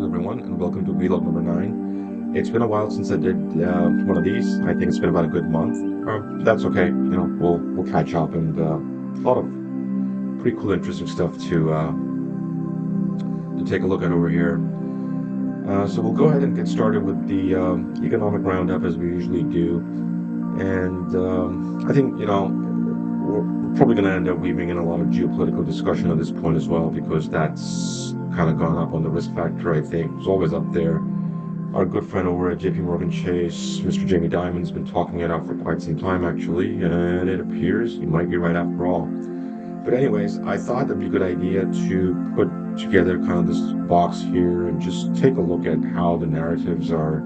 everyone, and welcome to Vlog number 9. It's been a while since I did one of these. I think it's been about a good month. That's okay. We'll catch up, and a lot of pretty cool, interesting stuff to take a look at over here. So we'll go ahead and get started with the economic roundup as we usually do. And I think we're probably going to end up weaving in a lot of geopolitical discussion at this point as well, because that's kind of gone up on the risk factor. I think it's always up there. Our good friend over at JP Chase, Mr. Jamie Dimon's been talking it out for quite some time actually, and it appears he might be right after all. But anyways, I thought it'd be a good idea to put together kind of this box here and just take a look at how the narratives are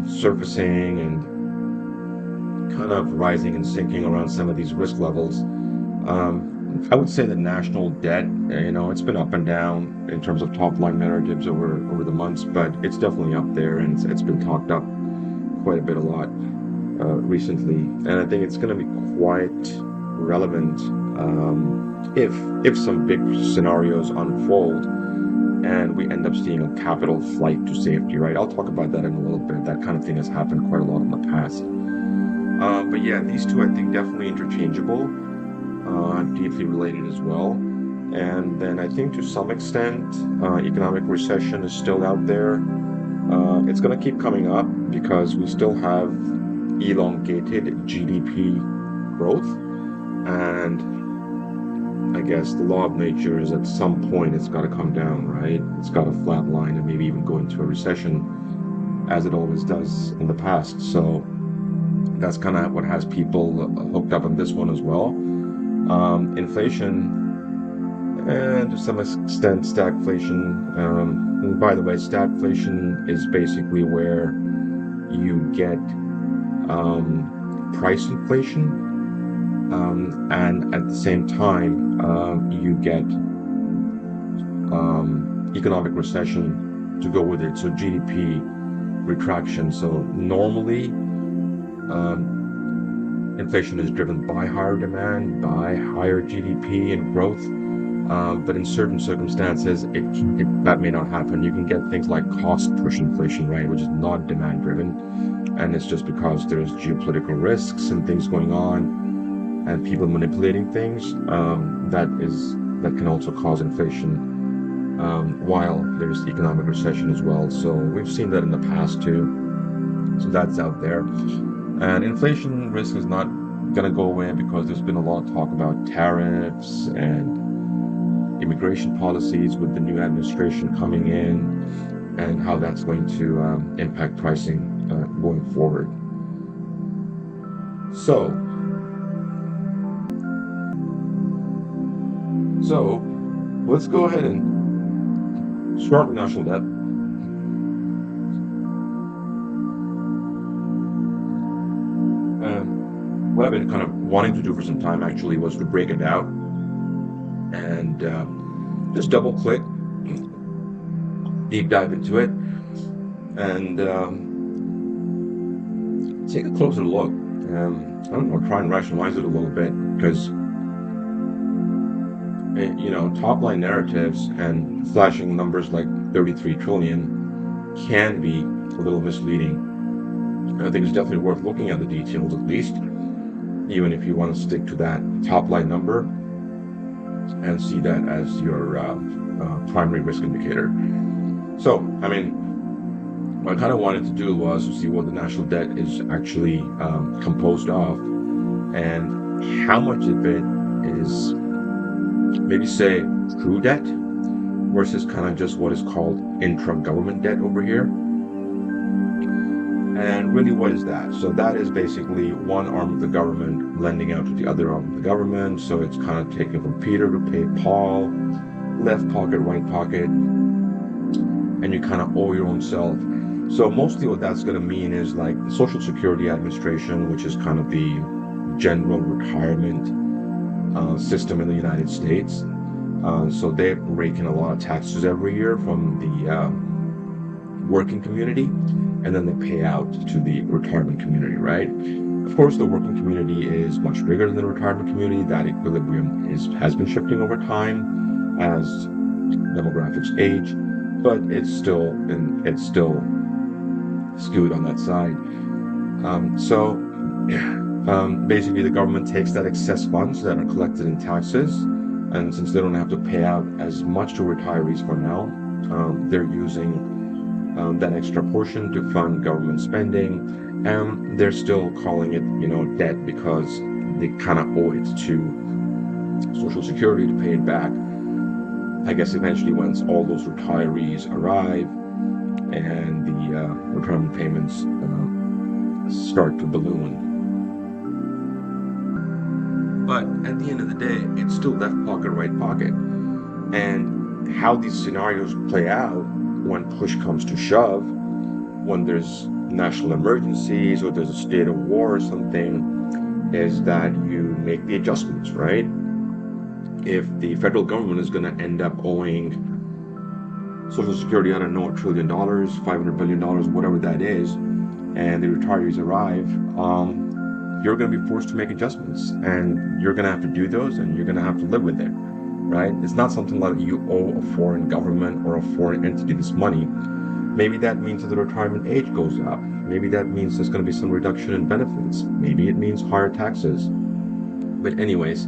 surfacing and kind of rising and sinking around some of these risk levels. I would say the national debt, it's been up and down in terms of top line narratives over the months, but it's definitely up there, and it's been talked up quite a lot recently. And I think it's going to be quite relevant if some big scenarios unfold and we end up seeing a capital flight to safety, right? I'll talk about that in a little bit. That kind of thing has happened quite a lot in the past. But yeah, these two I think definitely interchangeable. Deeply related as well. And then I think to some extent economic recession is still out there. It's going to keep coming up because we still have elongated GDP growth, and I guess the law of nature is at some point it's got to come down, right? It's got to flatline and maybe even go into a recession, as it always does in the past. So that's kind of what has people hooked up on this one as well. Inflation, and to some extent stagflation. And by the way, stagflation is basically where you get price inflation, and at the same time you get economic recession to go with it. So GDP retraction. So normally inflation is driven by higher demand, by higher GDP and growth, but in certain circumstances, that may not happen. You can get things like cost push inflation, right, which is not demand driven, and it's just because there's geopolitical risks and things going on, and people manipulating things. That can also cause inflation, while there's economic recession as well. So we've seen that in the past too. So that's out there. And inflation risk is not going to go away because there's been a lot of talk about tariffs and immigration policies with the new administration coming in, and how that's going to impact pricing going forward. So let's go ahead and start with national debt. What I've been kind of wanting to do for some time actually was to break it out and just double click, deep dive into it, and take a closer look. I don't know, try and rationalize it a little bit, because top line narratives and flashing numbers like 33 trillion can be a little misleading. I think it's definitely worth looking at the details at least, even if you want to stick to that top line number and see that as your primary risk indicator. So, what I kind of wanted to do was to see what the national debt is actually composed of, and how much of it is maybe say true debt versus kind of just what is called intra-government debt over here. And really, what is that? So that is basically one arm of the government lending out to the other arm of the government. So it's kind of taken from Peter to pay Paul, left pocket, right pocket, and you kind of owe your own self. So mostly what that's going to mean is like the Social Security Administration, which is kind of the general retirement system in the United States. So they rake in a lot of taxes every year from the working community, and then they pay out to the retirement community, right? Of course, the working community is much bigger than the retirement community. That equilibrium has been shifting over time as demographics age. but it's still skewed on that side. Basically, the government takes that excess funds that are collected in taxes, and since they don't have to pay out as much to retirees for now, they're using that extra portion to fund government spending, and they're still calling it, debt because they kind of owe it to Social Security to pay it back. I guess eventually, once all those retirees arrive and the retirement payments start to balloon. But at the end of the day, it's still left pocket, right pocket. And how these scenarios play out when push comes to shove, when there's national emergencies or there's a state of war or something, is that you make the adjustments, right? If the federal government is going to end up owing Social Security, I don't know, $1 trillion, $500 billion, whatever that is, and the retirees arrive, you're going to be forced to make adjustments, and you're going to have to do those, and you're going to have to live with it, right? It's not something like you owe a foreign government or a foreign entity this money. Maybe that means that the retirement age goes up. Maybe that means there's going to be some reduction in benefits. Maybe it means higher taxes. But anyways,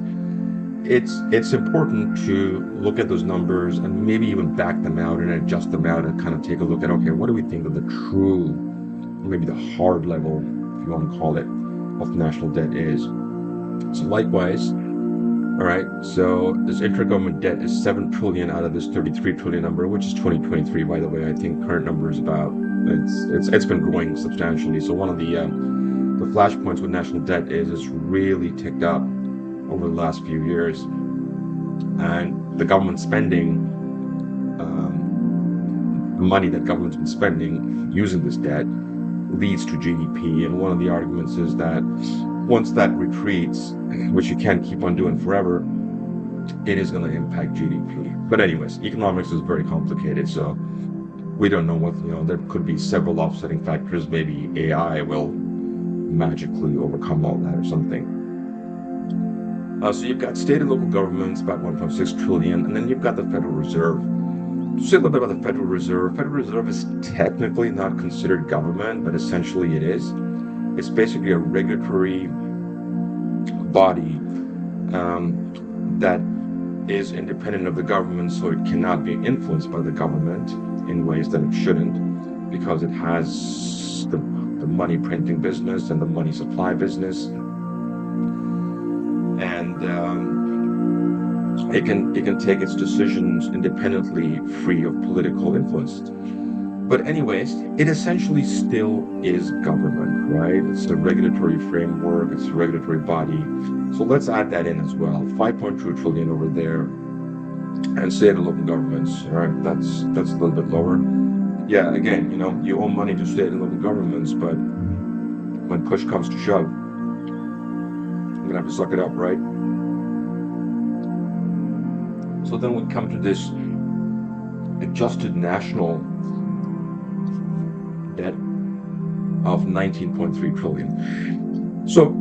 it's important to look at those numbers and maybe even back them out and adjust them out and kind of take a look at, okay, what do we think of the true, maybe the hard level, if you want to call it, of national debt is. So likewise, all right, so this intergovernment debt is 7 trillion out of this 33 trillion number, which is 2023, by the way. I think current number is about, it's been growing substantially. So one of the flashpoints with national debt is it's really ticked up over the last few years, and the government spending, the money that government's been spending using this debt leads to GDP. And one of the arguments is that once that retreats, which you can't keep on doing forever, it is going to impact GDP. But anyways, economics is very complicated, so we don't know what, there could be several offsetting factors. Maybe AI will magically overcome all that or something. So you've got state and local governments, about 1.6 trillion, and then you've got the Federal Reserve. To say a little bit about the Federal Reserve, Federal Reserve is technically not considered government, but essentially it is. It's basically a regulatory body that is independent of the government, so it cannot be influenced by the government in ways that it shouldn't, because it has the money printing business and the money supply business. And it can take its decisions independently, free of political influence. But anyways, it essentially still is government, right? It's a regulatory framework, it's a regulatory body. So let's add that in as well. 5.2 trillion over there. And state and local governments, all right, that's a little bit lower. Yeah, again, you owe money to state and local governments, but when push comes to shove, I'm gonna have to suck it up, right? So then we come to this adjusted national debt of 19.3 trillion. So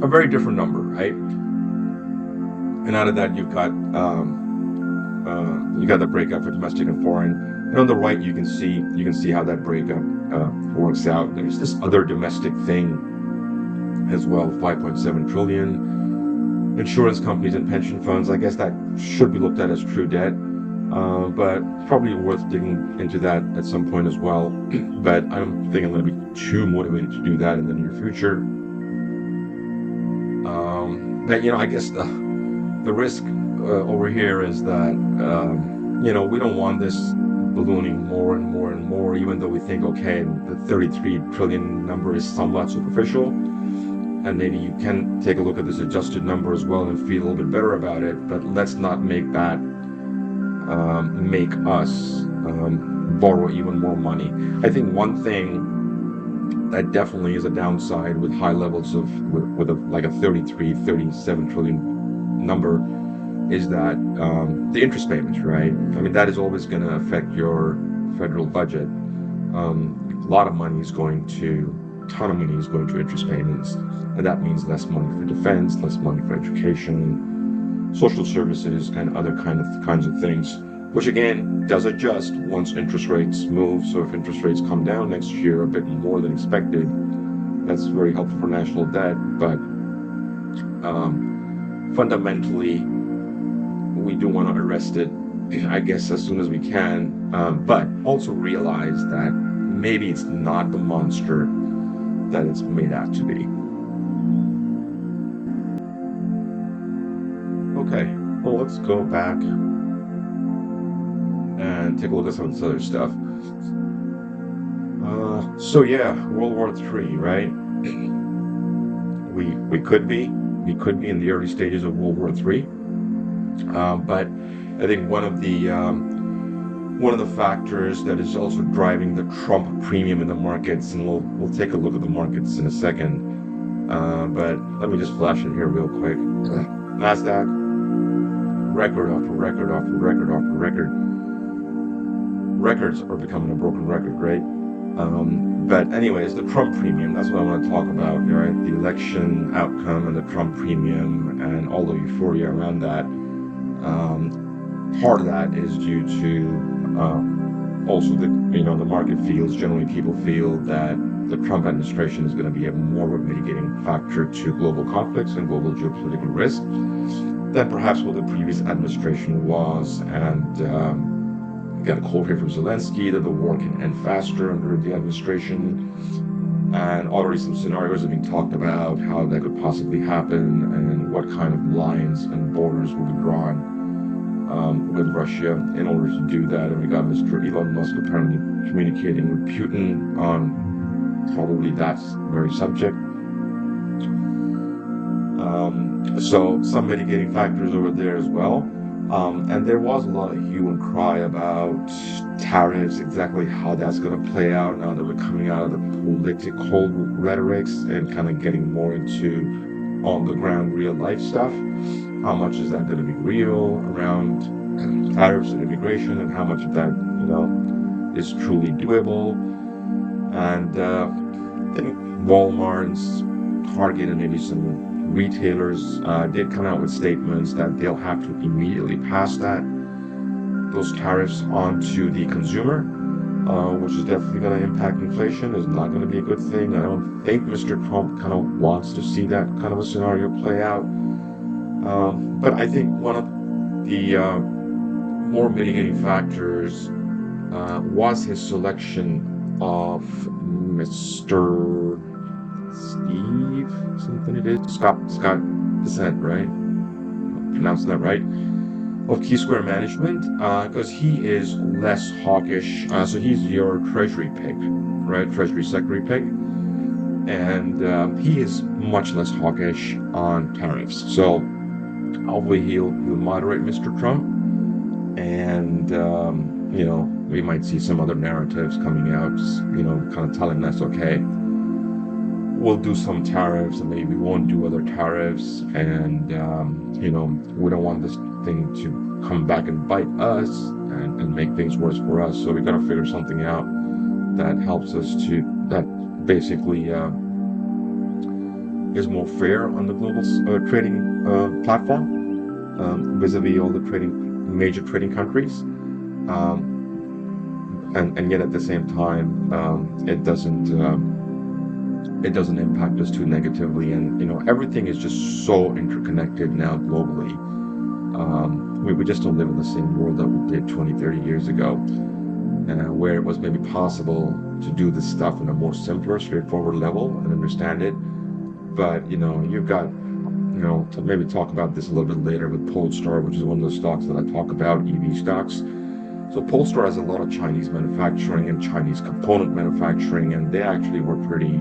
a very different number, right? And out of that, you've got the breakup for domestic and foreign. And on the right, you can see how that breakup works out. There's this other domestic thing as well, 5.7 trillion. Insurance companies and pension funds, I guess that should be looked at as true debt, but probably worth digging into that at some point as well. But I don't think I'm going to be too motivated to do that in the near future. But I guess the risk over here is that we don't want this ballooning more and more and more, even though we think, okay, the 33 trillion number is somewhat superficial. And maybe you can take a look at this adjusted number as well and feel a little bit better about it, but let's not make that make us borrow even more money. I think one thing that definitely is a downside with high levels of, with like a 33, 37 trillion number is that the interest payments, right? I mean, that is always going to affect your federal budget. A lot of money is going to ton of money is going to interest payments, and that means less money for defense, less money for education, social services, and other kinds of things. which again does adjust once interest rates move. So if interest rates come down next year a bit more than expected, that's very helpful for national debt. But fundamentally, we do want to arrest it, I guess, as soon as we can, but also realize that maybe it's not the monster that it's made out to be. Okay, well, let's go back and take a look at some of this other stuff. So yeah, World War III, right? We could be in the early stages of World War III, but I think one of the factors that is also driving the Trump premium in the markets, and we'll take a look at the markets in a second. But let me just flash it here real quick. Nasdaq, record after record after record after record. Records are becoming a broken record, right? But anyways, the Trump premium, that's what I want to talk about, right? The election outcome and the Trump premium and all the euphoria around that. Part of that is due to also the market feels, generally people feel that the Trump administration is going to be a more of a mitigating factor to global conflicts and global geopolitical risk than perhaps what the previous administration was. And we got a quote here from Zelensky that the war can end faster under the administration. And already some scenarios have been talked about how that could possibly happen and what kind of lines and borders will be drawn with Russia in order to do that. And we got Mr. Elon Musk apparently communicating with Putin on probably that very subject. So some mitigating factors over there as well. And there was a lot of hue and cry about tariffs, exactly how that's going to play out now that we're coming out of the political rhetorics and kind of getting more into on the ground real life stuff. How much is that going to be real around tariffs and immigration, and how much of that, is truly doable? And I think Walmart and Target and maybe some retailers did come out with statements that they'll have to immediately pass those tariffs on to the consumer, which is definitely going to impact inflation. Is not going to be a good thing. I don't think Mr. Trump kind of wants to see that kind of a scenario play out. But I think one of the more mitigating factors was his selection of Mr. Steve, something it is, Scott Dissent, right? Pronouncing that right? Of Key Square Management, because he is less hawkish. So he's your Treasury pick, right? Treasury Secretary pick. And he is much less hawkish on tariffs. So hopefully he'll moderate Mr. Trump. And, we might see some other narratives coming out, kind of telling us, okay, we'll do some tariffs and maybe we won't do other tariffs. And, we don't want this thing to come back and bite us and make things worse for us. So we got to figure something out that helps us that basically is more fair on the global trading platform vis-a-vis all the major trading countries. And yet at the same time, it doesn't impact us too negatively. And everything is just so interconnected now globally. We just don't live in the same world that we did 20, 30 years ago, where it was maybe possible to do this stuff in a more simpler, straightforward level and understand it. But you've got to maybe talk about this a little bit later with Polestar, which is one of the stocks that I talk about, EV stocks. So Polestar has a lot of Chinese manufacturing and Chinese component manufacturing, and they actually were pretty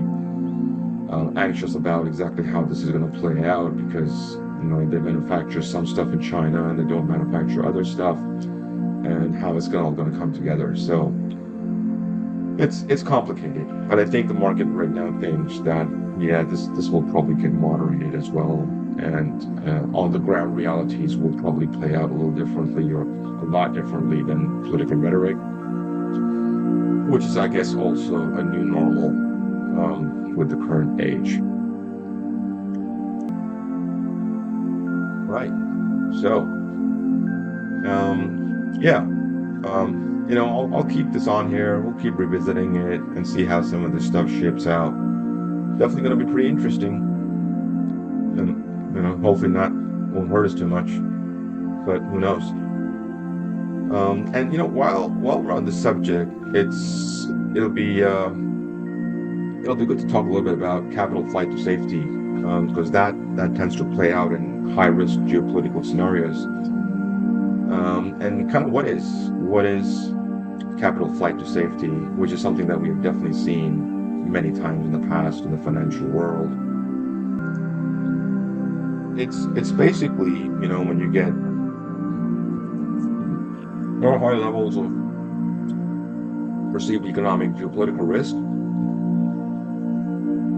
anxious about exactly how this is going to play out, because they manufacture some stuff in China and they don't manufacture other stuff, and how it's all going to come together. So it's complicated, but I think the market right now thinks that this will probably get moderated as well, and on the ground realities will probably play out a little differently, or a lot differently than political rhetoric, which is, I guess, also a new normal with the current age. Right. So, I'll keep this on here. We'll keep revisiting it and see how some of this stuff shapes out. Definitely going to be pretty interesting, and hopefully not won't hurt us too much. But who knows? And while we're on the subject, it'll be good to talk a little bit about capital flight to safety, because that tends to play out in high risk geopolitical scenarios. And kind of what is capital flight to safety, which is something that we have definitely seen many times in the past in the financial world. It's basically, when you get very high levels of perceived economic geopolitical risk,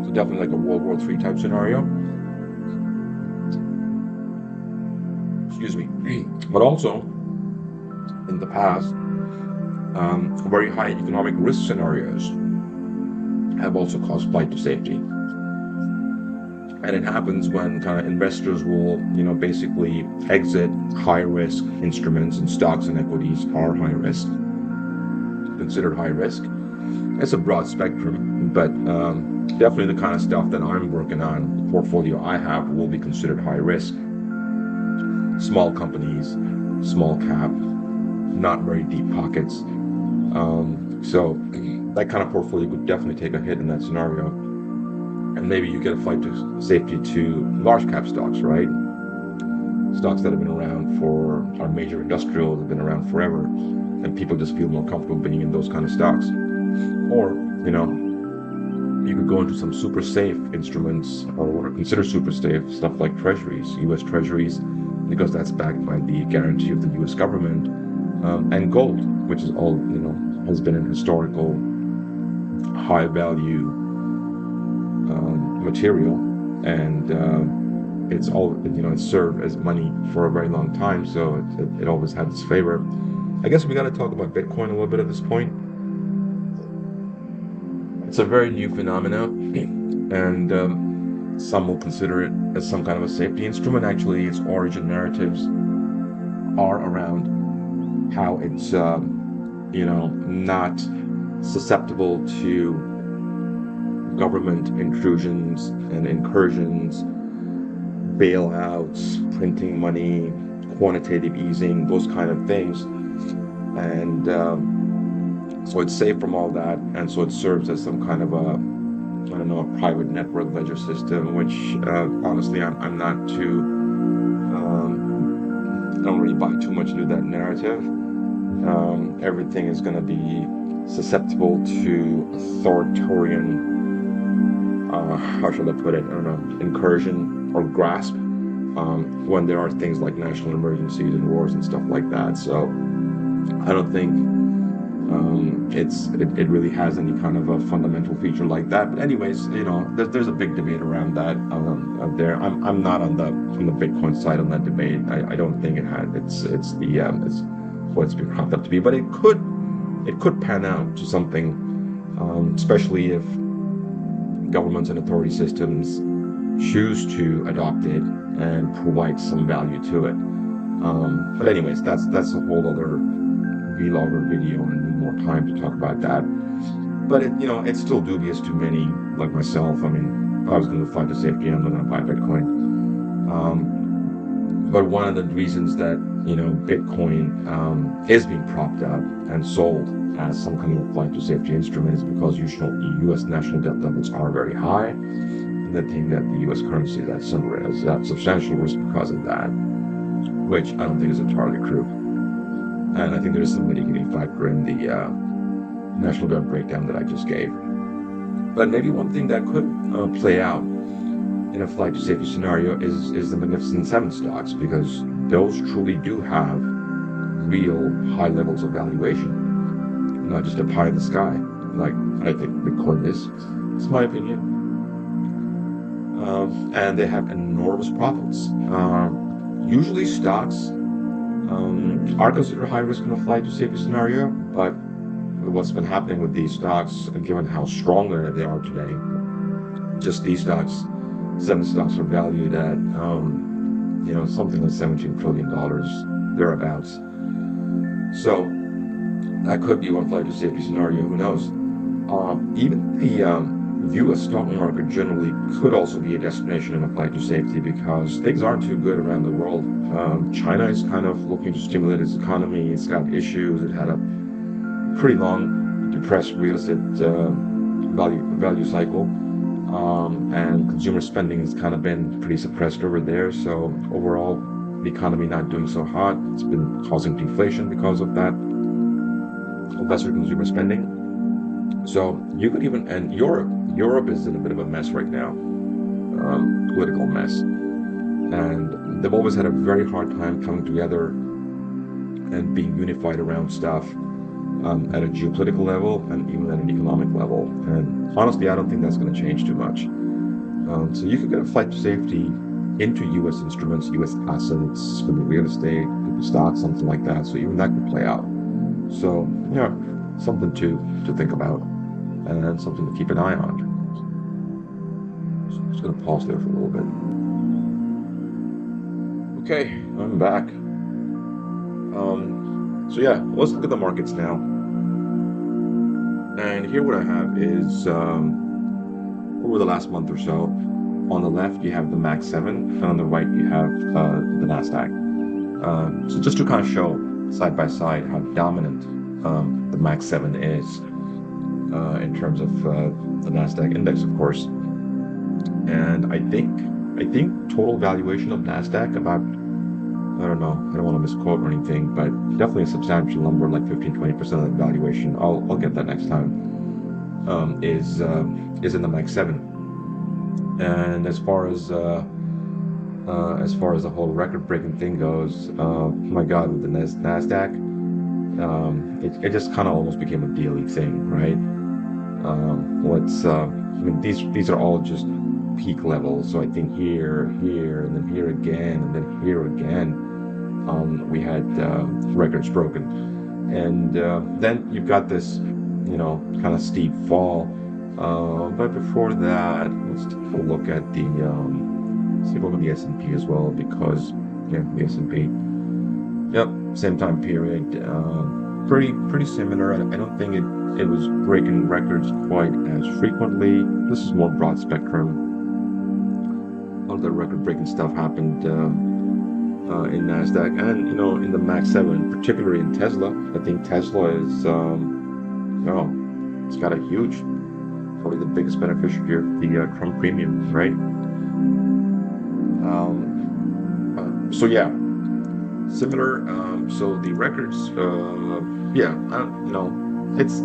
so definitely like a World War III type scenario. Excuse me. But also, in the past, very high economic risk scenarios have also caused flight to safety. And it happens when kind of investors will, basically exit high risk instruments, and stocks and equities are high risk, considered high risk. It's a broad spectrum, but definitely the kind of stuff that I'm working on, the portfolio I have, will be considered high risk. Small companies, small cap, not very deep pockets. So that kind of portfolio could definitely take a hit in that scenario. And maybe you get a flight to safety to large cap stocks, right? Stocks that have been around are major industrials, have been around forever, and people just feel more comfortable being in those kind of stocks. Or, you could go into some super safe instruments, or what are considered super safe, stuff like treasuries, US treasuries, because that's backed by the guarantee of the US government, and gold, which is all, has been an historical high value material, and it's all, it's served as money for a very long time, so it always had its favor. I guess we got to talk about Bitcoin a little bit at this point. It's a very new phenomenon, and some will consider it as some kind of a safety instrument. Actually, its origin narratives are around how it's not susceptible to government intrusions and incursions, bailouts, printing money, quantitative easing, those kind of things. And so it's safe from all that, and so it serves as some kind of a private network ledger system, which honestly I'm not too, I don't really buy too much into that narrative. Everything is going to be susceptible to authoritarian, how should I put it? I don't know, incursion or grasp, when there are things like national emergencies and wars and stuff like that. So I don't think it really has any kind of a fundamental feature like that. But anyways, there's a big debate around that out there. I'm not on the Bitcoin side on that debate. I don't think it had it's what's been propped up to be, but it could pan out to something, especially if governments and authority systems choose to adopt it and provide some value to it. But anyways, that's a whole other vlog or video, and need more time to talk about that. But it's still dubious to many, like myself. I mean, if I was going to fly to safety, I'm not going to buy Bitcoin. But one of the reasons that Bitcoin is being propped up and sold as some kind of flight to safety instrument is because U.S. national debt levels are very high, and they think that the U.S. currency is at substantial risk because of that, which I don't think is entirely true. And I think there is some mitigating factor in the national debt breakdown that I just gave. But maybe one thing that could play out in a flight to safety scenario is the Magnificent Seven stocks, because those truly do have real high levels of valuation, not just a pie in the sky, like I think Bitcoin is. It's my opinion. And they have enormous profits. Usually stocks are considered high risk in a flight to safety scenario, but what's been happening with these stocks, and given how strong they are today, just these stocks, 7 stocks are valued at something like $17 trillion thereabouts. So That could be one flight to safety scenario. Who knows? Even the U.S. stock market generally could also be a destination in a flight to safety because things aren't too good around the world. China is kind of looking to stimulate its economy. It's got issues. It had a pretty long depressed real estate value cycle, and consumer spending has kind of been pretty suppressed over there. So overall, the economy not doing so hot. It's been causing deflation because of that, lesser consumer spending. So you could even, and Europe is in a bit of a mess right now, political mess, and they've always had a very hard time coming together and being unified around stuff, at a geopolitical level and even at an economic level. And honestly, I don't think that's going to change too much. So you could get a flight to safety into U.S. instruments, U.S. assets, could be real estate, could be stocks, something like that. So even that could play out. So yeah, something to think about and something to keep an eye on. So I'm just going to pause there for a little bit. Okay, I'm back. So yeah, let's look at the markets now. And here what I have is over the last month or so. On the left, you have the Max 7, and on the right, you have the NASDAQ. So just to kind of show side by side how dominant the Max 7 is in terms of the NASDAQ index, of course. And I think total valuation of NASDAQ about, I don't know, I don't want to misquote or anything, but definitely a substantial number, like 15-20% of the valuation. I'll get that next time. Is in the Max 7. And as far as the whole record-breaking thing goes, my God, with the Nasdaq, it just kind of almost became a daily thing, right? I mean, these are all just peak levels. So I think here, and then here again, and then here again, we had records broken, and then you've got this, kind of steep fall. But before that, let's take a look at the S&P as well, because the S&P, yep, same time period, pretty similar. I don't think it was breaking records quite as frequently. This is more broad spectrum. All the record-breaking stuff happened in Nasdaq, and in the Max 7, particularly in Tesla. I think Tesla is, it's got a huge, probably the biggest beneficiary of the Trump premium, right? So yeah, similar. So the records,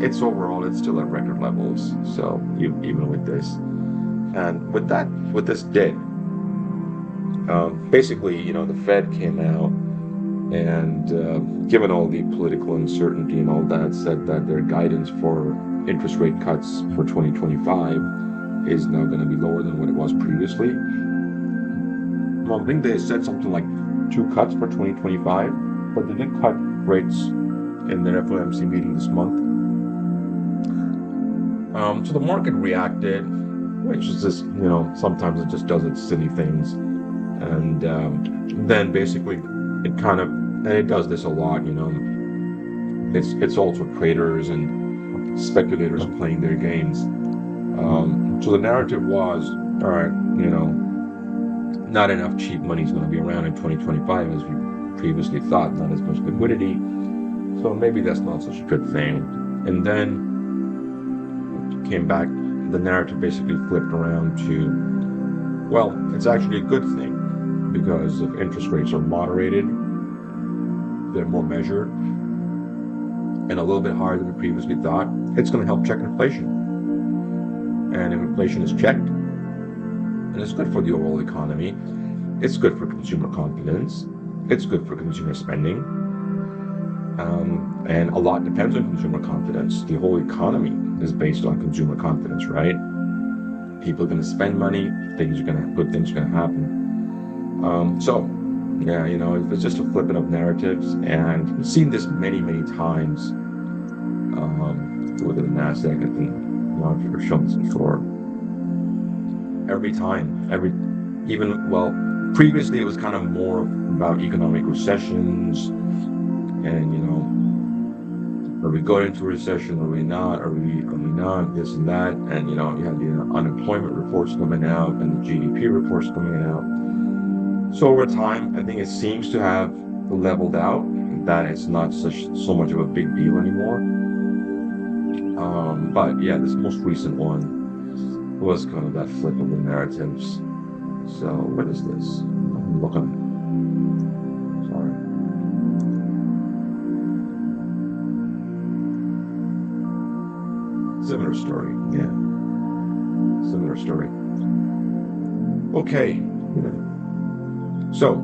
it's overall, it's still at record levels. So even with this, and with this dip, basically, the Fed came out and, given all the political uncertainty and all that, said that their guidance for interest rate cuts for 2025 is now going to be lower than what it was previously. I think they said something like 2 cuts for 2025, but they did cut rates in their FOMC meeting this month. So the market reacted, which is just, sometimes it just does its silly things. And then basically and it does this a lot, it's also traders and speculators playing their games. So the narrative was, all right, not enough cheap money is going to be around in 2025 as we previously thought, not as much liquidity. So maybe that's not such a good thing. And then came back, the narrative basically flipped around to, well, it's actually a good thing because if interest rates are moderated, they're more measured, and a little bit higher than we previously thought, it's going to help check inflation. And if inflation is checked, and it's good for the overall economy, it's good for consumer confidence, it's good for consumer spending, and a lot depends on consumer confidence. The whole economy is based on consumer confidence, right? People are going to spend money, good things are going to happen. So yeah, it's just a flipping of narratives, and we've seen this many times with the NASDAQ. I think I've shown this before. Every time, previously it was kind of more about economic recessions and we going into a recession? Are we not? Are we not? This and that. And, you know, you had the unemployment reports coming out and the GDP reports coming out. So over time, I think it seems to have leveled out, that it's not so much of a big deal anymore. But yeah, this most recent one was kind of that flip of the narratives. So what is this? I'm looking. Sorry. Similar story. Yeah. Similar story. Okay. So,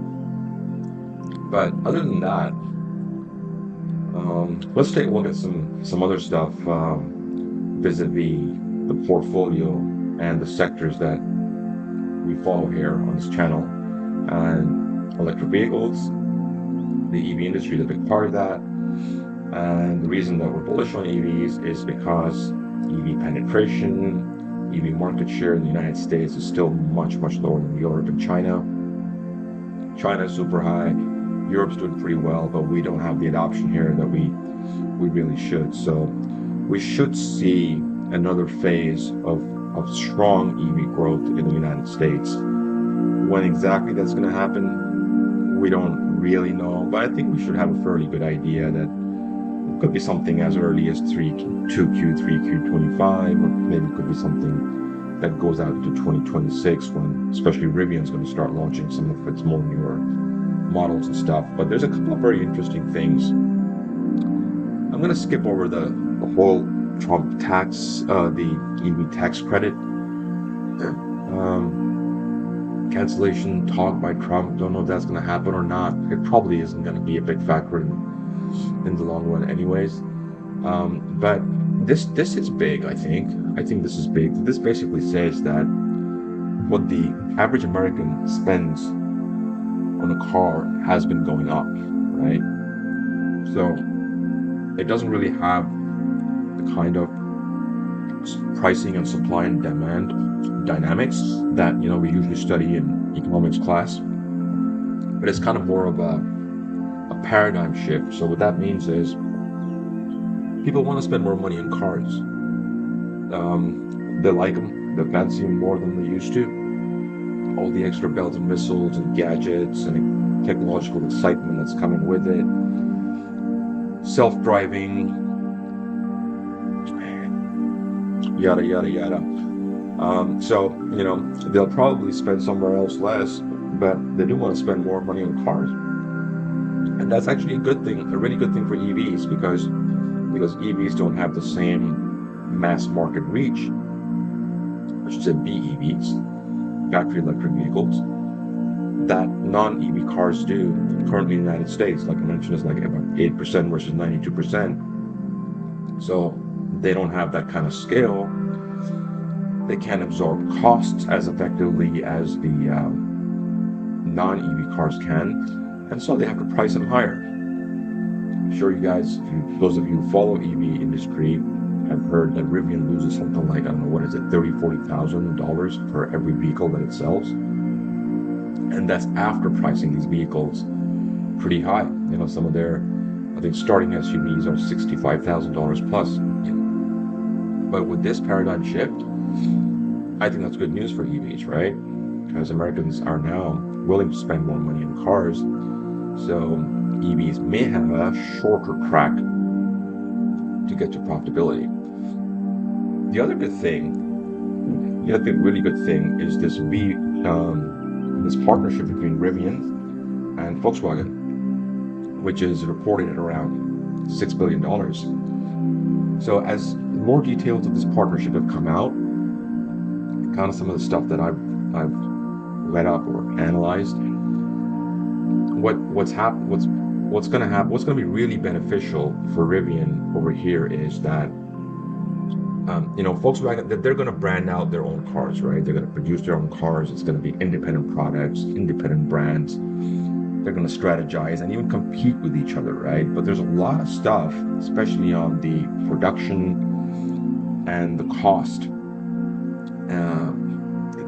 but other than that, let's take a look at some other stuff vis-a-vis the portfolio and the sectors that we follow here on this channel. And electric vehicles, the EV industry is a big part of that. And the reason that we're bullish on EVs is because EV penetration, EV market share in the United States is still much, much lower than Europe and China. China is super high. Europe's doing pretty well, but we don't have the adoption here that we really should. So we should see another phase of strong EV growth in the United States. When exactly that's going to happen, we don't really know, but I think we should have a fairly good idea that it could be something as early as 2Q, 3Q 25, or maybe it could be something that goes out to 2026, when especially Rivian's going to start launching some of its more newer models and stuff. But there's a couple of very interesting things. I'm going to skip over the whole Trump tax, the EV tax credit cancellation talk by Trump. Don't know if that's going to happen or not. It probably isn't going to be a big factor in the long run anyways. But this is big, I think. I think this is big. This basically says that what the average American spends on a car has been going up, right? So it doesn't really have the kind of pricing and supply and demand dynamics that, you know, we usually study in economics class. But it's kind of more of a paradigm shift. So what that means is people want to spend more money on cars. They like them. They fancy them more than they used to. All the extra bells and whistles and gadgets and technological excitement that's coming with it. Self-driving, yada, yada, yada. So, you know, they'll probably spend somewhere else less, but they do want to spend more money on cars. And that's actually a good thing, a really good thing for EVs, because EVs don't have the same mass market reach, I should say BEVs, battery electric vehicles, that non-EV cars do currently in the United States. Like I mentioned, it's like about 8% versus 92%. So they don't have that kind of scale. They can't absorb costs as effectively as the non-EV cars can, and so they have to price them higher. I'm sure you guys, those of you who follow EV industry, have heard that Rivian loses something like, I don't know, what is it, $30,000-$40,000 for every vehicle that it sells. And that's after pricing these vehicles pretty high. You know, some of their, I think, starting SUVs are $65,000 plus. But with this paradigm shift, I think that's good news for EVs, right? Because Americans are now willing to spend more money on cars. So EVs may have a shorter track to get to profitability. The other good thing, the other really good thing is this partnership between Rivian and Volkswagen, which is reported at around $6 billion. So as more details of this partnership have come out, kind of some of the stuff that I've read up or analyzed, what's going to happen, what's going to be really beneficial for Rivian over here is that you know, Volkswagen, they're going to brand out their own cars, right? They're going to produce their own cars. It's going to be independent products, independent brands. They're going to strategize and even compete with each other, right? But there's a lot of stuff, especially on the production and the cost,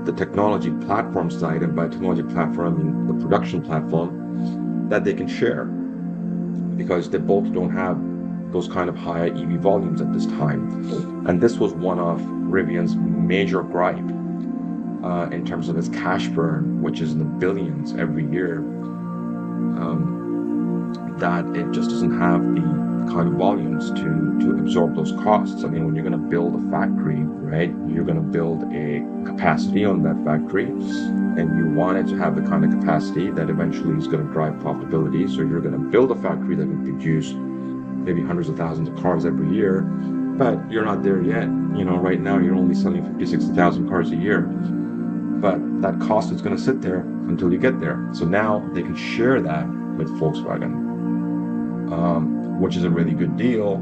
the technology platform side, and by technology platform, I mean the production platform, that they can share, because they both don't have those kind of high EV volumes at this time. And this was one of Rivian's major gripe in terms of its cash burn, which is in the billions every year, that it just doesn't have the kind of volumes to absorb those costs. I mean, when you're going to build a factory, right, you're going to build a capacity on that factory, and you want it to have the kind of capacity that eventually is going to drive profitability. So you're going to build a factory that can produce maybe hundreds of thousands of cars every year, but you're not there yet. Right now you're only selling 50, 60,000 cars a year, but that cost is going to sit there until you get there. So now they can share that with Volkswagen, which is a really good deal.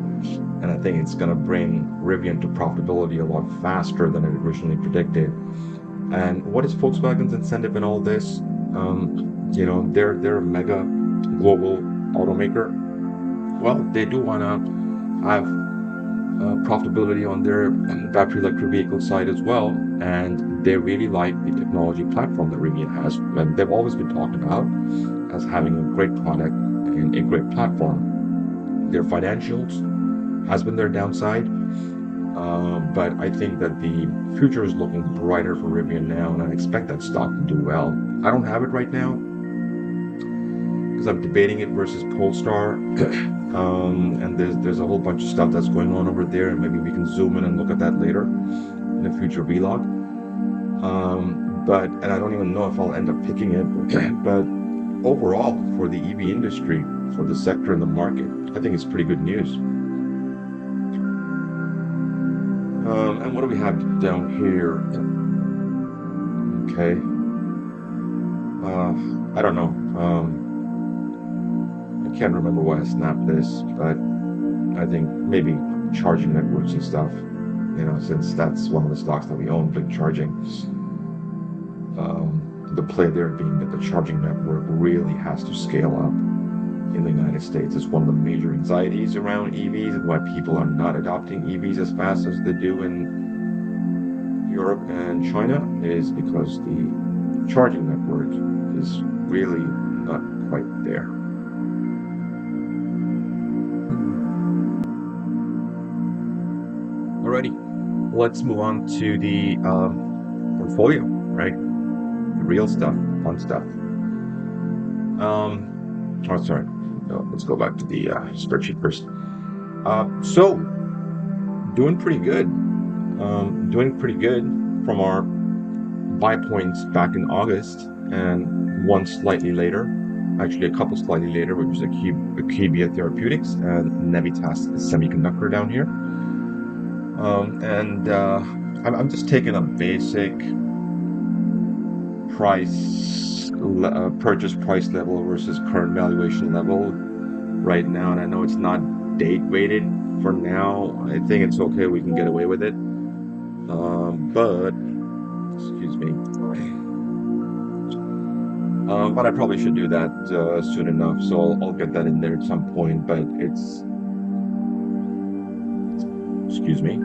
And I think it's going to bring Rivian to profitability a lot faster than it originally predicted. And what is Volkswagen's incentive in all this? They're a mega global automaker. Well, they do want to have profitability on their battery electric vehicle side as well. And they really like the technology platform that Rivian has. And they've always been talked about as having a great product and a great platform. Their financials has been their downside, but I think that the future is looking brighter for Rivian now, and I expect that stock to do well. I don't have it right now because I'm debating it versus Polestar, and there's a whole bunch of stuff that's going on over there, and maybe we can zoom in and look at that later in a future vlog. And I don't even know if I'll end up picking it, but overall, for the EV industry, for the sector and the market, I think it's pretty good news. And what do we have down here? Okay. I don't know. I can't remember why I snapped this, but I think maybe charging networks and stuff, since that's one of the stocks that we own, big charging. The play there being that the charging network really has to scale up in the United States. It's one of the major anxieties around EVs and why people are not adopting EVs as fast as they do in Europe and China, is because the charging network is really not quite there. Alrighty, let's move on to the portfolio, right? The real stuff, fun stuff. Let's go back to the spreadsheet first. So, doing pretty good. From our buy points back in August, and one slightly later, actually a couple slightly later, which was Akebia Therapeutics and Navitas Semiconductor down here. I'm just taking a basic purchase price level versus current valuation level right now, and I know it's not date weighted for now. I think it's okay, we can get away with it, but excuse me, but I probably should do that soon enough, so I'll get that in there at some point. But it's, excuse me,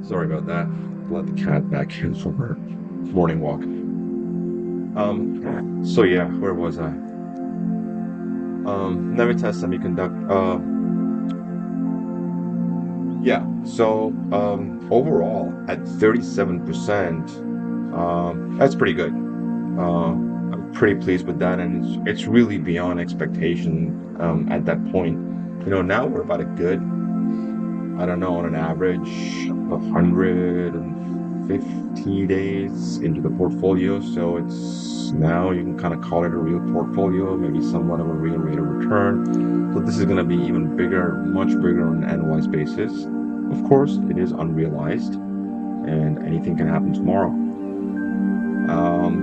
sorry about that. Let the cat back in from her morning walk. So yeah, where was I? Navitas Semiconductor. Yeah, so overall at 37%, that's pretty good. I'm pretty pleased with that, and it's really beyond expectation at that point. Now we're about a good, I don't know, on an average 150 days into the portfolio, so it's now, you can kind of call it a real portfolio, maybe somewhat of a real rate of return. So this is going to be even bigger, much bigger on an annualized basis. Of course, it is unrealized, and anything can happen tomorrow.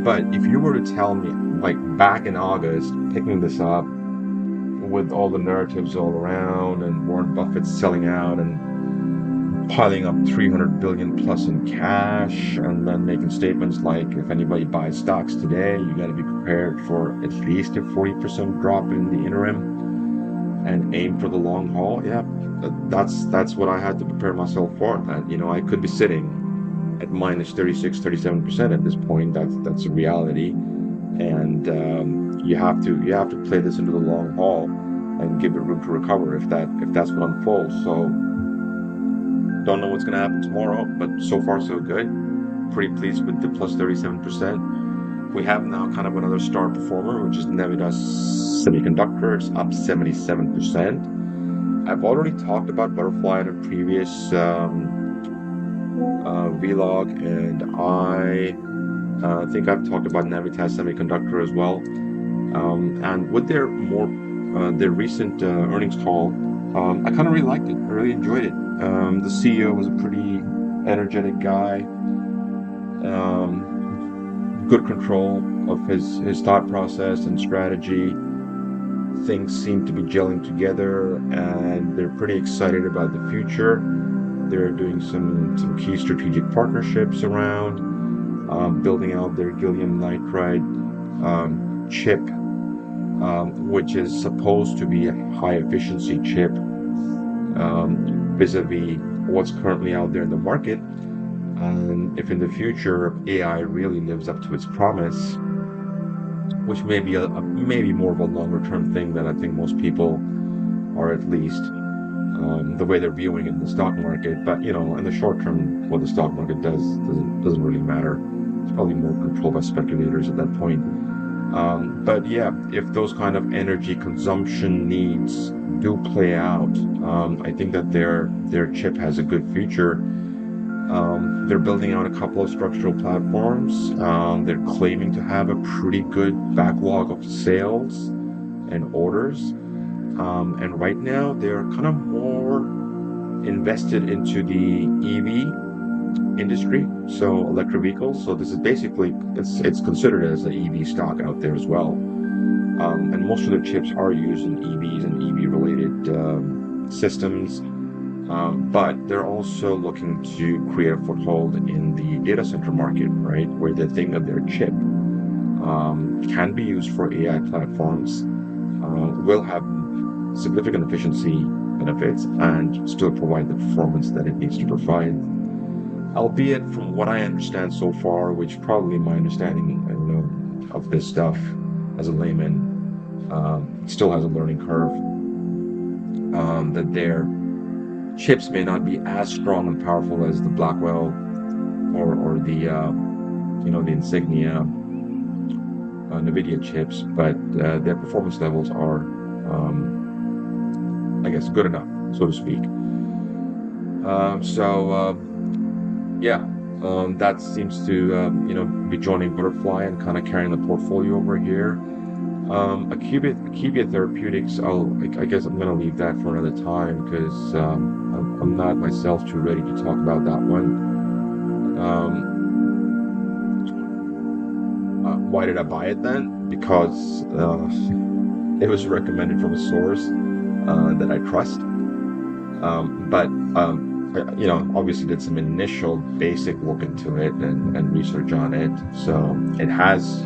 But if you were to tell me, like back in August, picking this up with all the narratives all around, and Warren Buffett selling out and piling up 300 billion plus in cash, and then making statements like, if anybody buys stocks today, you got to be prepared for at least a 40% drop in the interim and aim for the long haul. Yeah, that's what I had to prepare myself for. That, I could be sitting at minus 36, 37% at this point. That's a reality, and you have to play this into the long haul. and give it room to recover if that's what unfolds. So don't know what's going to happen tomorrow, but so far so good. Pretty pleased with the plus 37%. We have now kind of another star performer, which is Navitas Semiconductors, up 77%. I've already talked about Butterfly in a previous vlog, and I think I've talked about Navitas Semiconductor as well. And with their recent earnings call, I kind of really liked it. I really enjoyed it. The CEO was a pretty energetic guy. Good control of his thought process and strategy. Things seem to be gelling together, and they're pretty excited about the future. They're doing some key strategic partnerships around building out their gallium nitride chip, which is supposed to be a high efficiency chip vis-a-vis what's currently out there in the market. And if in the future AI really lives up to its promise, which may be maybe more of a longer term thing than I think most people are, at least the way they're viewing it in the stock market. But in the short term, what the stock market doesn't really matter. It's probably more controlled by speculators at that point. But yeah, if those kind of energy consumption needs do play out, I think that their chip has a good future. They're building out a couple of structural platforms. They're claiming to have a pretty good backlog of sales and orders. And right now they're kind of more invested into the EV industry, so electric vehicles. So this is basically, it's considered as an EV stock out there as well. And most of their chips are used in EVs and EV related systems. But they're also looking to create a foothold in the data center market, right? Where they think that their chip can be used for AI platforms, will have significant efficiency benefits, and still provide the performance that it needs to provide. Albeit, from what I understand so far, which probably my understanding of this stuff as a layman still has a learning curve, that their chips may not be as strong and powerful as the Blackwell or the the Insignia NVIDIA chips, but their performance levels are I guess good enough, so to speak. That seems to be joining Butterfly and kind of carrying the portfolio over here. Akebia Therapeutics, I guess I'm going to leave that for another time, because I'm not myself too ready to talk about that one. Why did I buy it then? Because it was recommended from a source that I trust. Obviously did some initial basic look into it and research on it. So it has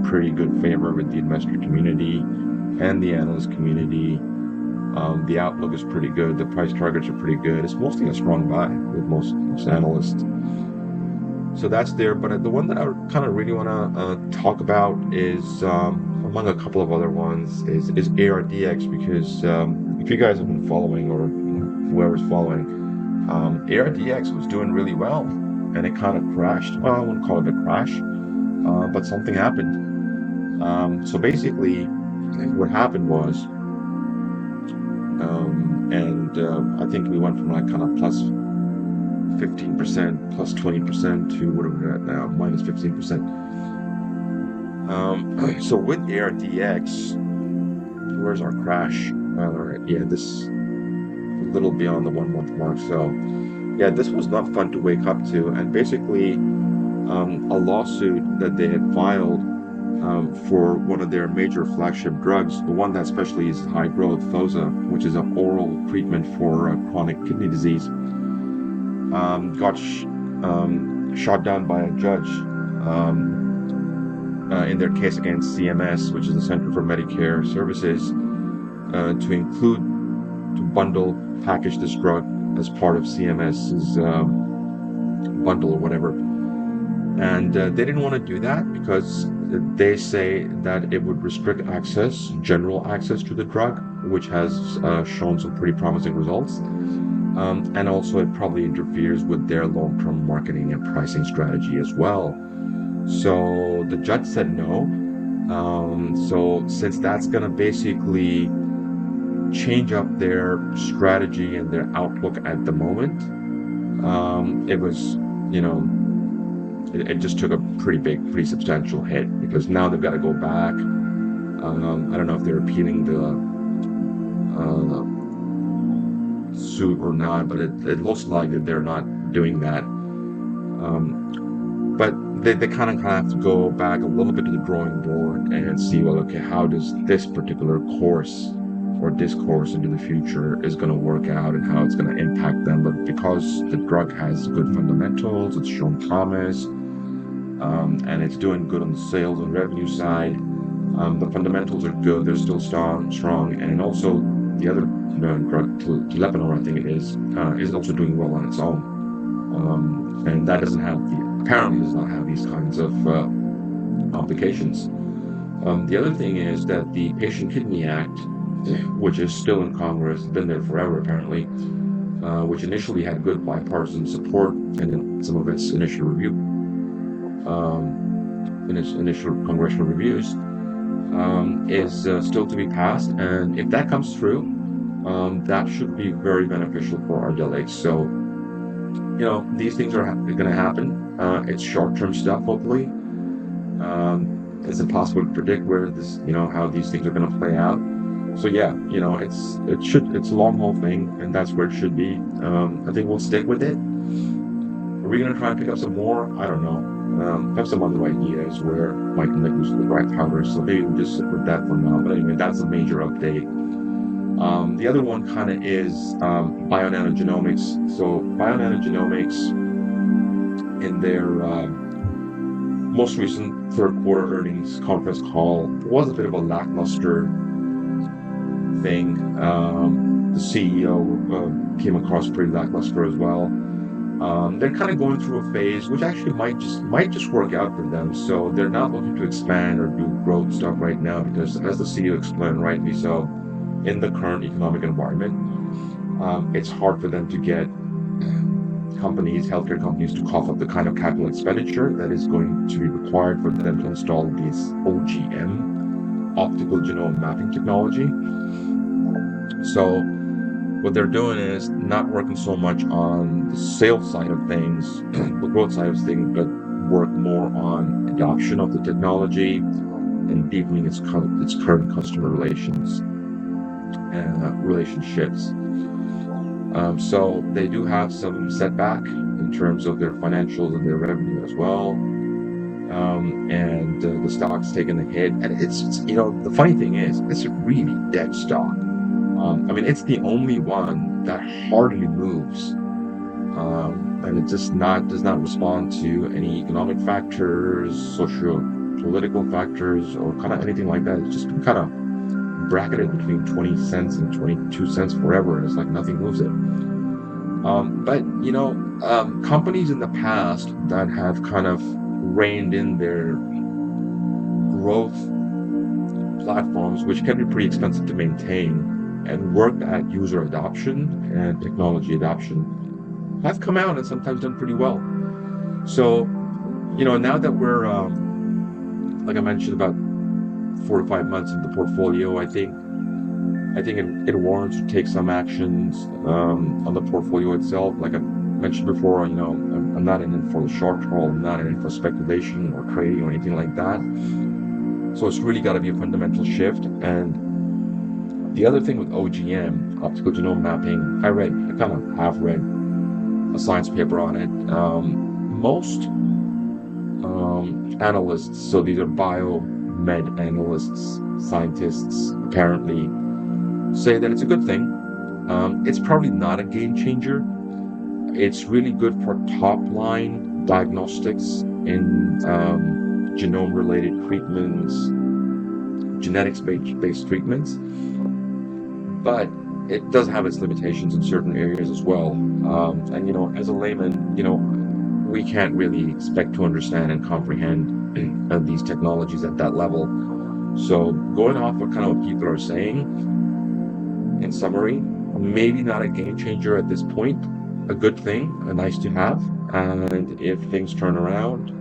pretty good favor with the investor community and the analyst community. The outlook is pretty good. The price targets are pretty good. It's mostly a strong buy with most analysts. So that's there. But the one that I kind of really want to talk about is, among a couple of other ones, is ARDX, because if you guys have been following, or whoever's following, ARDX was doing really well, and it kind of crashed. Well, I wouldn't call it a crash, but something happened. So basically, what happened was, I think we went from like kind of plus 15%, plus 20% to what are we at now, minus 15%. So with ARDX, where's our crash? All right, yeah, this a little beyond the 1 month mark. So yeah, this was not fun to wake up to. And basically, a lawsuit that they had filed for one of their major flagship drugs, the one that especially is high growth, Foza, which is an oral treatment for chronic kidney disease, got shot down by a judge in their case against CMS, which is the Center for Medicare Services, to bundle, package this drug as part of CMS's bundle or whatever. And they didn't want to do that because they say that it would restrict access, general access to the drug, which has shown some pretty promising results. And also it probably interferes with their long-term marketing and pricing strategy as well. So the judge said no. So since that's going to basically change up their strategy and their outlook at the moment, it was, you know, it just took a pretty big, pretty substantial hit because now they've got to go back. I don't know if they're appealing the suit or not, but it looks like that they're not doing that. But they kind of have to go back a little bit to the drawing board and see, well, okay, how does this particular course or discourse into the future is going to work out and how it's going to impact them. But because the drug has good fundamentals, it's shown promise, and it's doing good on the sales and revenue side, the fundamentals are good, they're still strong, and also the other drug, telepinol, I think it is also doing well on its own. And that apparently does not have these kinds of complications. The other thing is that the Patient Kidney Act, which is still in Congress, been there forever apparently, which initially had good bipartisan support, and in some of its initial congressional reviews, is still to be passed. And if that comes through, that should be very beneficial for Ardelyx. So, these things are going to happen. It's short-term stuff, hopefully. It's impossible to predict how these things are going to play out. So yeah, it's a long haul thing, and that's where it should be. I think we'll stick with it. Are we going to try and pick up some more? I don't know. Have some other ideas where Mike can make use of the dry powder, so maybe we'll just sit with that for now. But anyway, that's a major update. The other one kind of is Bionanogenomics. So Bionanogenomics, in their most recent third quarter earnings conference call, was a bit of a lackluster thing. The CEO came across pretty lackluster as well. They're kind of going through a phase which actually might just work out for them. So they're not looking to expand or do growth stuff right now because, as the CEO explained rightly so, in the current economic environment, it's hard for them to get healthcare companies to cough up the kind of capital expenditure that is going to be required for them to install these OGM, optical genome mapping technology. So what they're doing is not working so much on the sales side of things, the growth side of things, but work more on adoption of the technology and deepening its current customer relationships. So they do have some setback in terms of their financials and their revenue as well. And the stock's taken a hit. And it's the funny thing is, it's a really dead stock. It's the only one that hardly moves. And it just does not respond to any economic factors, socio-political factors, or kind of anything like that. It's just been kind of bracketed between 20 cents and 22 cents forever. It's like nothing moves it. But companies in the past that have kind of reined in their growth platforms, which can be pretty expensive to maintain, and worked at user adoption and technology adoption, have come out and sometimes done pretty well. So, now that we're, like I mentioned, about 4 to 5 months in the portfolio, I think it warrants to take some actions on the portfolio itself. Like I mentioned before, I'm not in it for the short haul. I'm not in it for speculation or trading or anything like that. So it's really got to be a fundamental shift. And the other thing with OGM, optical genome mapping, I kind of have read a science paper on it. Most analysts, so these are biomed analysts, scientists, apparently say that it's a good thing. It's probably not a game changer. It's really good for top-line diagnostics in genome-related treatments, genetics-based treatments. But it does have its limitations in certain areas as well. And as a layman, we can't really expect to understand and comprehend these technologies at that level. So going off what people are saying, In summary, maybe not a game changer at this point, a good thing, a nice to have. And if things turn around,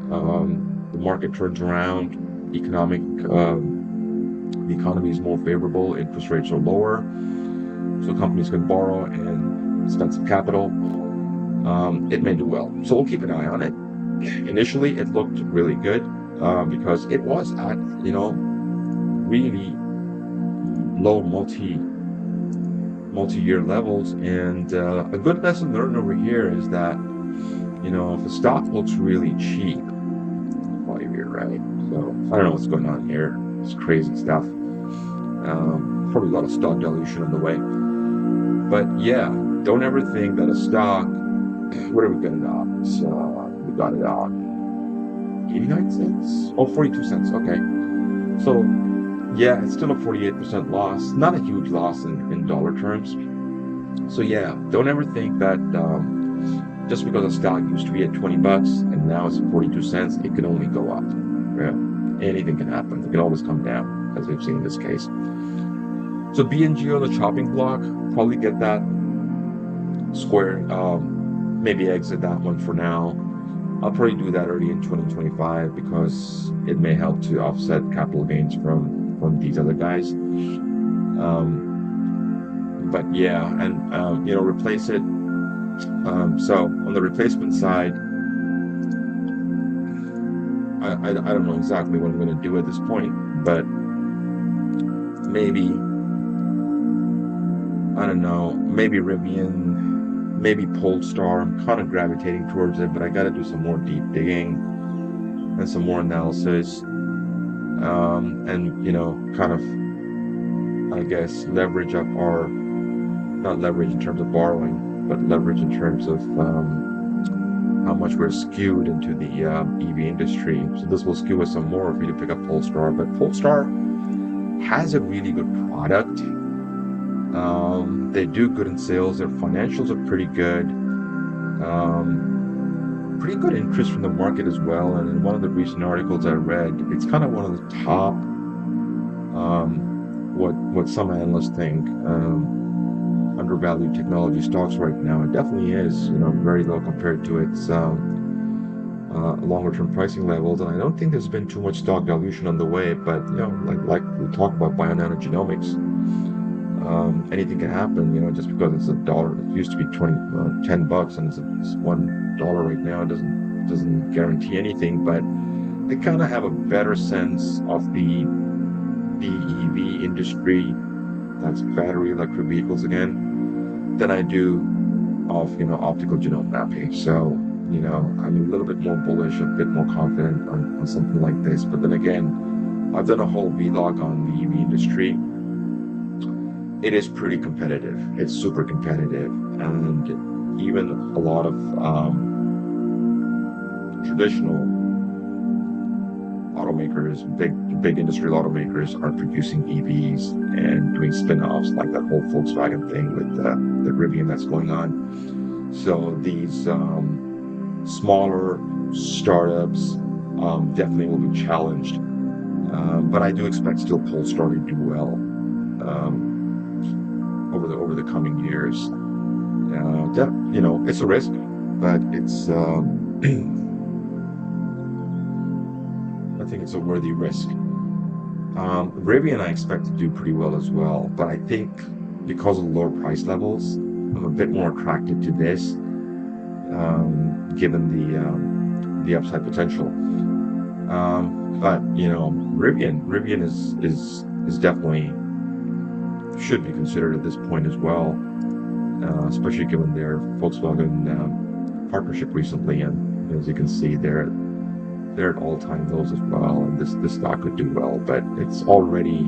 the market turns around, economic, the economy is more favorable, interest rates are lower, so companies can borrow and spend some capital. It may do well. So we'll keep an eye on it. Initially, it looked really good because it was at, really low multi-year levels. And a good lesson learned over here is that, if a stock looks really cheap, 5 year, right? So I don't know what's going on here. It's crazy stuff. Probably a lot of stock dilution on the way. But yeah, don't ever think that a stock, what are we getting it at? We got it at 89 cents? Oh, 42 cents. Okay. So yeah, it's still a 48% loss. Not a huge loss in dollar terms. So yeah, don't ever think that just because a stock used to be at 20 bucks and now it's 42 cents, it can only go up. Yeah. Anything can happen. It can always come down, as we've seen in this case. So BNG on the chopping block, probably get that square, maybe exit that one for now. I'll probably do that early in 2025 because it may help to offset capital gains from these other guys. But yeah, and replace it. So on the replacement side, I don't know exactly what I'm going to do at this point, but maybe, I don't know, maybe Rivian, maybe Polestar. I'm kind of gravitating towards it, but I got to do some more deep digging and some more analysis, and kind of, I guess, leverage up our, not leverage in terms of borrowing, but leverage in terms of how much we're skewed into the EV industry. So this will skew us some more if we do pick up Polestar. But Polestar has a really good product. They do good in sales. Their financials are pretty good. Pretty good interest from the market as well. And in one of the recent articles I read, it's kind of one of the top, what some analysts think, undervalued technology stocks right now. It definitely is, very low compared to its longer-term pricing levels. And I don't think there's been too much stock dilution on the way. But like we talked about Bionanogenomics, anything can happen. Just because it's $1, it used to be 10 bucks, and it's $1 right now. It doesn't guarantee anything. But I kind of have a better sense of the BEV industry, that's battery electric vehicles again, than I do of optical genome mapping. So I'm a little bit more bullish, a bit more confident on something like this. But then again, I've done a whole vlog on the EV industry. It is pretty competitive. It's super competitive, and even a lot of traditional automakers, big industrial automakers, are producing EVs and doing spin-offs, like that whole Volkswagen thing with the Rivian that's going on. So these smaller startups definitely will be challenged, but I do expect still Polestar to do well over the coming years. It's a risk, but it's I think it's a worthy risk. Rivian I expect to do pretty well as well, but I think because of the lower price levels, I'm a bit more attracted to this, given the upside potential. But Rivian is definitely should be considered at this point as well, especially given their Volkswagen partnership recently, and as you can see, they're at all-time lows as well, and this stock could do well, but it's already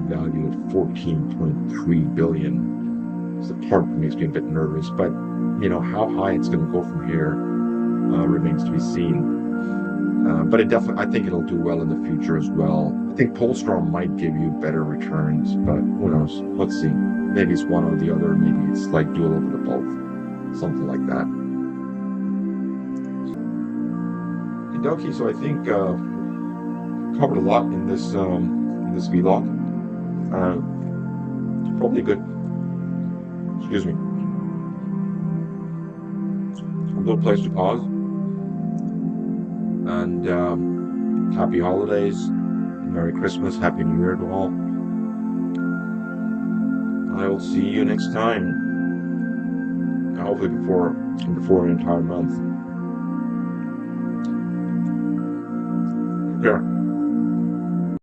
valued at 14.3 billion. So the part makes me a bit nervous, but how high it's going to go from here remains to be seen. But I think it'll do well in the future as well. I think Polestar might give you better returns, but who knows? Let's see. Maybe it's one or the other. Maybe it's like do a little bit of both, something like that. Okay, so I think covered a lot in this vlog. Probably good. Excuse me. A good place to pause. And happy holidays, Merry Christmas, Happy New Year to all. I will see you next time. Hopefully before an entire month. Yeah.